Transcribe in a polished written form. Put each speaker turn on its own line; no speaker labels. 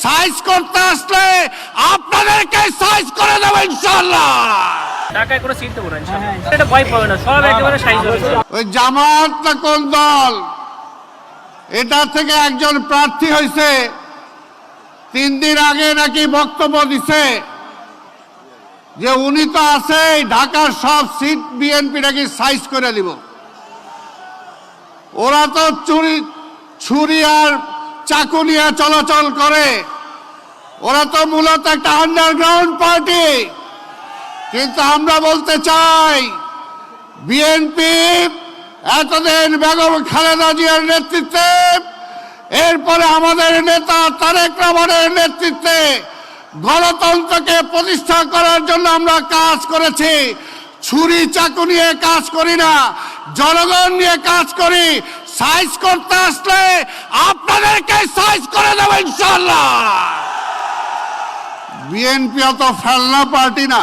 Size করতে আসলে আপনাদেরকে সাইজ করে দেব ইনশাআল্লাহ।
ঢাকায় কোনো সিট দেবো না ইনশাআল্লাহ। এটা ভয় পাবে না, সব একেবারে সাইজ হবে।
ওই জামাত না কোন দল, এটা থেকে একজন প্রার্থী হয়েছে, 3 দিন আগে নাকি বক্তব্য দিছে যে উনি তো আছে ঢাকার সব সিট বিএনপি নাকি সাইজ করে দিব। ওরা তো ছুরি আর চাকু নিয়ে চলাচল করে, ওরা তো মূলত একটা আন্ডারগ্রাউন্ড পার্টি। কিন্তু আমরা বলতে চাই, বিএনপি এতদিন বেগম খালেদা জিয়ার নেতৃত্বে, এরপরে আমাদের নেতা তারেক রহমানের নেতৃত্বে গণতন্ত্রকে প্রতিষ্ঠা করার জন্য আমরা কাজ করেছি। ছুরি চাকু নিয়ে কাজ করি না, জনগণ নিয়ে কাজ করি। সাইজ করতে আসলে আপনাদেরকে সাইজ করে দেব ইনশাআল্লাহ। বিএনপি অত ফেলনা পার্টি না।